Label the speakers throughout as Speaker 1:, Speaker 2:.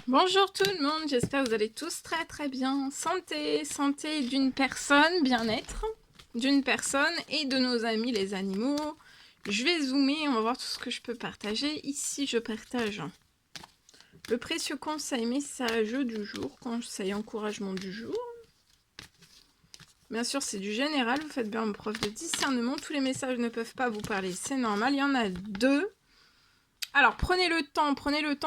Speaker 1: Bonjour tout le monde, j'espère que vous allez tous très bien. Santé, santé d'une personne, bien-être d'une personne et de nos amis les animaux. Je vais zoomer, on va voir tout ce que je peux partager. Ici, je partage le précieux conseil message du jour, conseil encouragement du jour. Bien sûr, c'est du général, vous faites bien preuve de discernement. Tous les messages ne peuvent pas vous parler, c'est normal. Il y en a deux. Alors, prenez le temps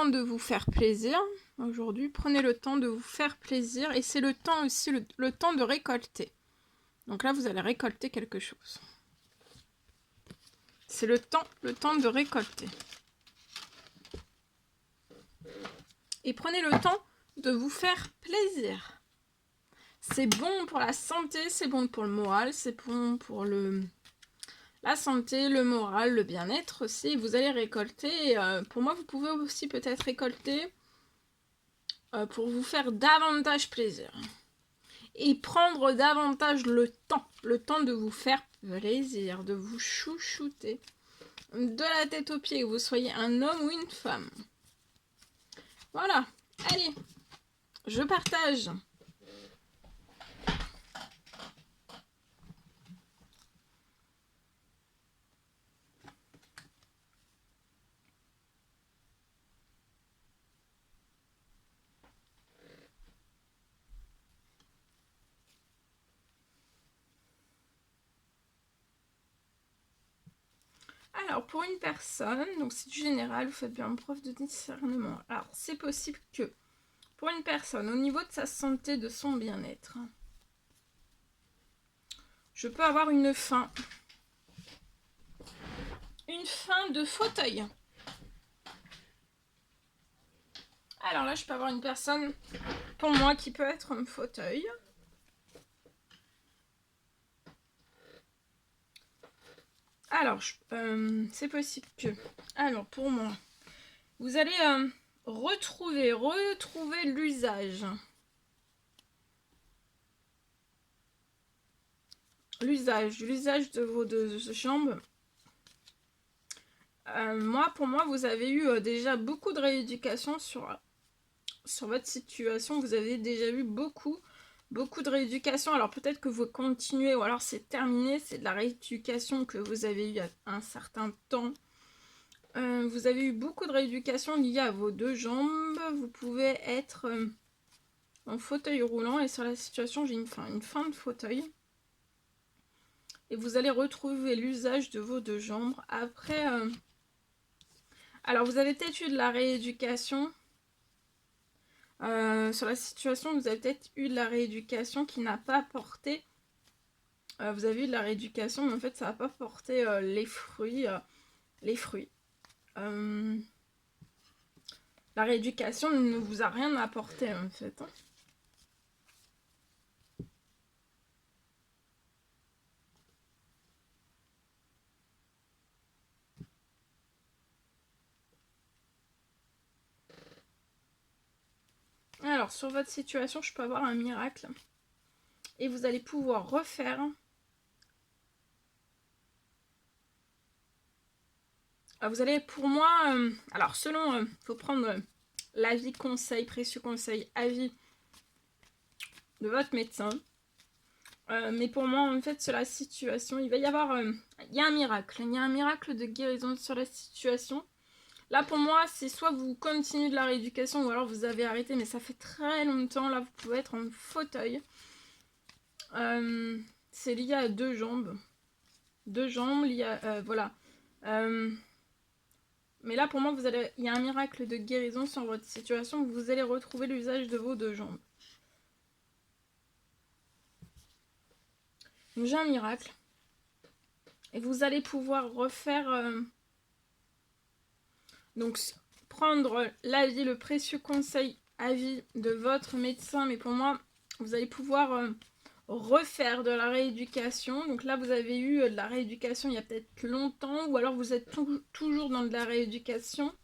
Speaker 1: de vous faire plaisir. Aujourd'hui, prenez le temps de vous faire plaisir. Et c'est le temps aussi, le temps de récolter. Donc là, vous allez récolter quelque chose. C'est le temps de récolter. Et prenez le temps de vous faire plaisir. C'est bon pour la santé, c'est bon pour le moral, c'est bon pour la santé, le moral, le bien-être aussi. Vous allez récolter. Pour moi, vous pouvez aussi peut-être récolter pour vous faire davantage plaisir. Et prendre davantage le temps de vous faire plaisir, de vous chouchouter, de la tête aux pieds, que vous soyez un homme ou une femme. Voilà, allez, je partage. Alors, pour une personne, donc c'est du général, vous faites bien preuve de discernement. Alors, c'est possible que, pour une personne, au niveau de sa santé, de son bien-être, je peux avoir une faim de fauteuil. Alors là, je peux avoir une personne, pour moi, qui peut être un fauteuil. Alors, c'est possible que... Alors, pour moi, vous allez retrouver l'usage. L'usage de vos deux jambes. Pour moi, vous avez eu déjà beaucoup de rééducation sur votre situation. Vous avez déjà eu beaucoup de rééducation. Alors peut-être que vous continuez ou alors c'est terminé. C'est de la rééducation que vous avez eu à un certain temps. Vous avez eu beaucoup de rééducation liée à vos deux jambes. Vous pouvez être en fauteuil roulant et sur la situation, j'ai une fin de fauteuil. Et vous allez retrouver l'usage de vos deux jambes. Après, alors vous avez peut-être eu de la rééducation. Sur la situation, vous avez peut-être eu de la rééducation qui n'a pas porté. Vous avez eu de la rééducation, mais en fait, ça n'a pas porté les fruits. La rééducation ne vous a rien apporté, en fait. Alors, sur votre situation, je peux avoir un miracle. Et vous allez pouvoir refaire. Vous allez, pour moi, alors selon, faut prendre l'avis conseil, précieux conseil, avis de votre médecin. Mais pour moi, en fait, sur la situation, il va y avoir, il y a un miracle. Il y a un miracle de guérison sur la situation. Là, pour moi, c'est soit vous continuez de la rééducation ou alors vous avez arrêté, mais ça fait très longtemps. Là, vous pouvez être en fauteuil. C'est lié à deux jambes. Deux jambes, lié à... voilà. Mais là, pour moi, il y a un miracle de guérison sur votre situation. Vous allez retrouver l'usage de vos deux jambes. Donc, j'ai un miracle. Et vous allez pouvoir refaire... donc, prendre l'avis, le précieux conseil, avis de votre médecin. Mais pour moi, vous allez pouvoir refaire de la rééducation. Donc là, vous avez eu de la rééducation il y a peut-être longtemps. Ou alors, vous êtes toujours dans de la rééducation.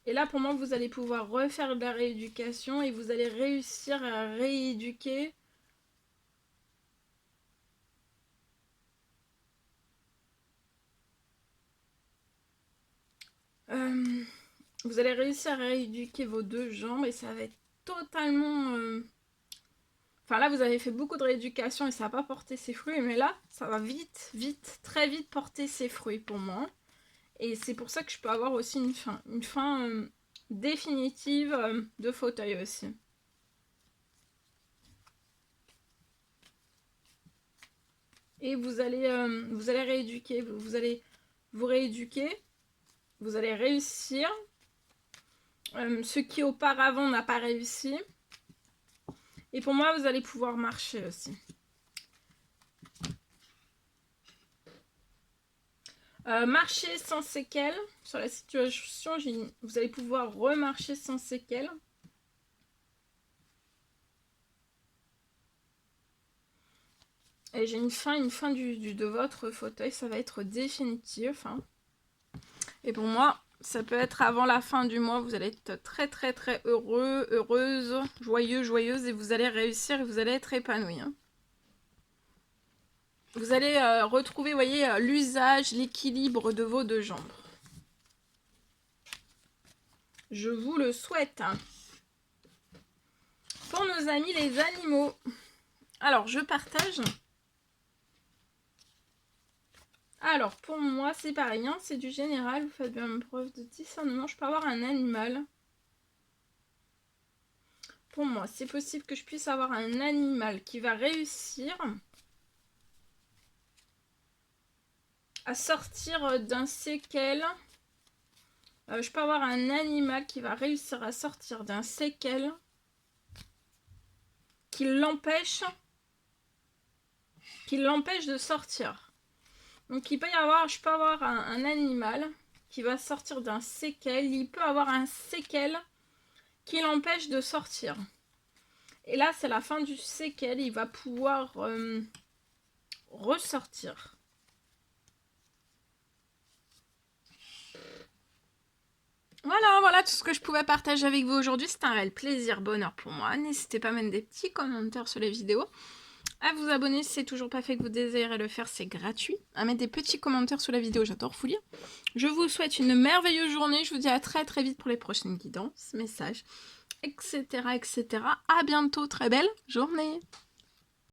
Speaker 1: Et là, pour moi, vous allez pouvoir refaire de la rééducation et vous allez réussir à rééduquer vous allez réussir à rééduquer vos deux jambes et ça va être totalement... Enfin là, vous avez fait beaucoup de rééducation et ça n'a pas porté ses fruits. Mais là, ça va vite, vite, très vite porter ses fruits pour moi. Et c'est pour ça que je peux avoir aussi une fin définitive de fauteuil aussi. Et vous allez rééduquer, vous allez vous rééduquer, vous allez réussir. Ce qui auparavant n'a pas réussi. Et pour moi, vous allez pouvoir marcher aussi. Marcher sans séquelles. Sur la situation, vous allez pouvoir remarcher sans séquelles. Et j'ai une fin de votre fauteuil. Ça va être définitif. Hein. Et pour moi, ça peut être avant la fin du mois. Vous allez être très très très heureux, heureuse, joyeux, joyeuse. Et vous allez réussir et vous allez être épanoui. Hein. Vous allez retrouver, vous voyez, l'usage, l'équilibre de vos deux jambes. Je vous le souhaite. Pour nos amis les animaux. Alors, je partage. Alors, pour moi, c'est pareil. Hein, c'est du général. Vous faites bien preuve de discernement. Je peux avoir un animal. Pour moi, c'est possible que je puisse avoir un animal qui va réussir à sortir d'un séquel. Je peux avoir un animal qui va réussir à sortir d'un séquel qui l'empêche de sortir. Donc il peut y avoir, je peux avoir un animal qui va sortir d'un séquel. Il peut avoir un séquel qui l'empêche de sortir. Et là, c'est la fin du séquel. Il va pouvoir ressortir. Voilà tout ce que je pouvais partager avec vous aujourd'hui. C'est un réel plaisir, bonheur pour moi. N'hésitez pas à mettre des petits commentaires sur les vidéos. À vous abonner si c'est toujours pas fait que vous désirez le faire, c'est gratuit. À mettre des petits commentaires sous la vidéo, j'adore vous lire. Je vous souhaite une merveilleuse journée. Je vous dis à très très vite pour les prochaines guidances, messages, etc. etc. À bientôt, très belle journée.